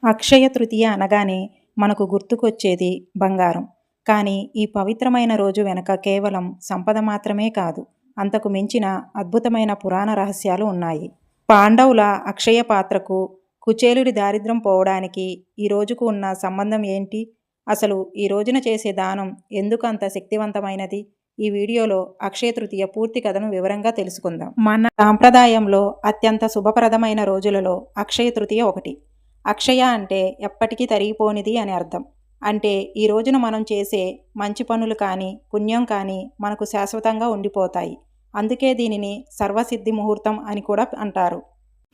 అక్షయ తృతీయ అనగానే మనకు గుర్తుకొచ్చేది బంగారం. కానీ ఈ పవిత్రమైన రోజు వెనక కేవలం సంపద మాత్రమే కాదు, అంతకు మించిన అద్భుతమైన పురాణ రహస్యాలు ఉన్నాయి. పాండవుల అక్షయ పాత్రకు, కుచేలుడి దారిద్ర్యం పోవడానికి ఈ రోజుకు ఉన్న సంబంధం ఏంటి? అసలు ఈ రోజున చేసే దానం ఎందుకు అంత శక్తివంతమైనది? ఈ వీడియోలో అక్షయ తృతీయ పూర్తి కథను వివరంగా తెలుసుకుందాం. మన సాంప్రదాయంలో అత్యంత శుభప్రదమైన రోజులలో అక్షయ తృతీయ ఒకటి. అక్షయ అంటే ఎప్పటికీ తరిగిపోనిది అని అర్థం. అంటే ఈ రోజున మనం చేసే మంచి పనులు కానీ, పుణ్యం కానీ మనకు శాశ్వతంగా ఉండిపోతాయి. అందుకే దీనిని సర్వసిద్ధి ముహూర్తం అని కూడా అంటారు.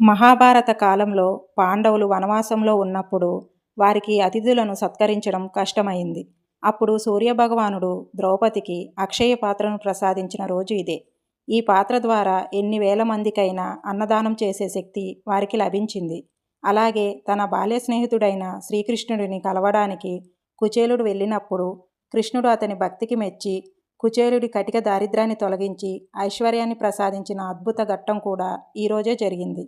మహాభారత కాలంలో పాండవులు వనవాసంలో ఉన్నప్పుడు వారికి అతిథులను సత్కరించడం కష్టమైంది. అప్పుడు సూర్యభగవానుడు ద్రౌపదికి అక్షయ పాత్రను ప్రసాదించిన రోజు ఇదే. ఈ పాత్ర ద్వారా ఎన్ని వేల మందికైనా అన్నదానం చేసే శక్తి వారికి లభించింది. అలాగే తన బాల్య స్నేహితుడైన శ్రీకృష్ణుడిని కలవడానికి కుచేలుడు వెళ్ళినప్పుడు కృష్ణుడు అతని భక్తికి మెచ్చి కుచేలుడి కటిక దారిద్ర్యాన్ని తొలగించి ఐశ్వర్యాన్ని ప్రసాదించిన అద్భుత ఘట్టం కూడా ఈరోజే జరిగింది.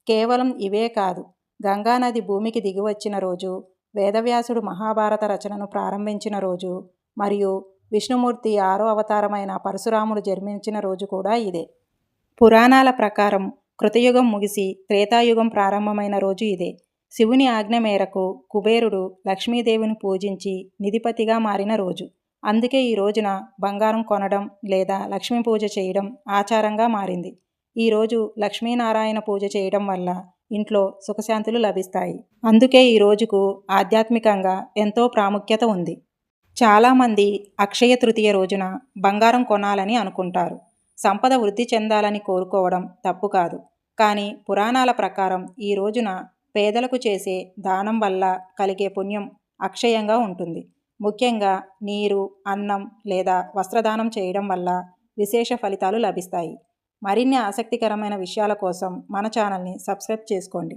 కేవలం ఇవే కాదు, గంగానది భూమికి దిగివచ్చిన రోజు, వేదవ్యాసుడు మహాభారత రచనను ప్రారంభించిన రోజు, మరియు విష్ణుమూర్తి 6వ అవతారమైన పరశురాముడు జన్మించిన రోజు కూడా ఇదే. పురాణాల ప్రకారం కృతయుగం ముగిసి త్రేతాయుగం ప్రారంభమైన రోజు ఇదే. శివుని ఆజ్ఞ మేరకు కుబేరుడు లక్ష్మీదేవిని పూజించి నిధిపతిగా మారిన రోజు. అందుకే ఈ రోజున బంగారం కొనడం లేదా లక్ష్మీ పూజ చేయడం ఆచారంగా మారింది. ఈరోజు లక్ష్మీనారాయణ పూజ చేయడం వల్ల ఇంట్లో సుఖశాంతులు లభిస్తాయి. అందుకే ఈ రోజుకు ఆధ్యాత్మికంగా ఎంతో ప్రాముఖ్యత ఉంది. చాలామంది అక్షయ తృతీయ రోజున బంగారం కొనాలని అనుకుంటారు. సంపద వృద్ధి చెందాలని కోరుకోవడం తప్పు కాదు. కానీ పురాణాల ప్రకారం ఈ రోజున పేదలకు చేసే దానం వల్ల కలిగే పుణ్యం అక్షయంగా ఉంటుంది. ముఖ్యంగా నీరు, అన్నం లేదా వస్త్రదానం చేయడం వల్ల విశేష ఫలితాలు లభిస్తాయి. మరిన్ని ఆసక్తికరమైన విషయాల కోసం మన ఛానల్ని సబ్స్క్రైబ్ చేసుకోండి.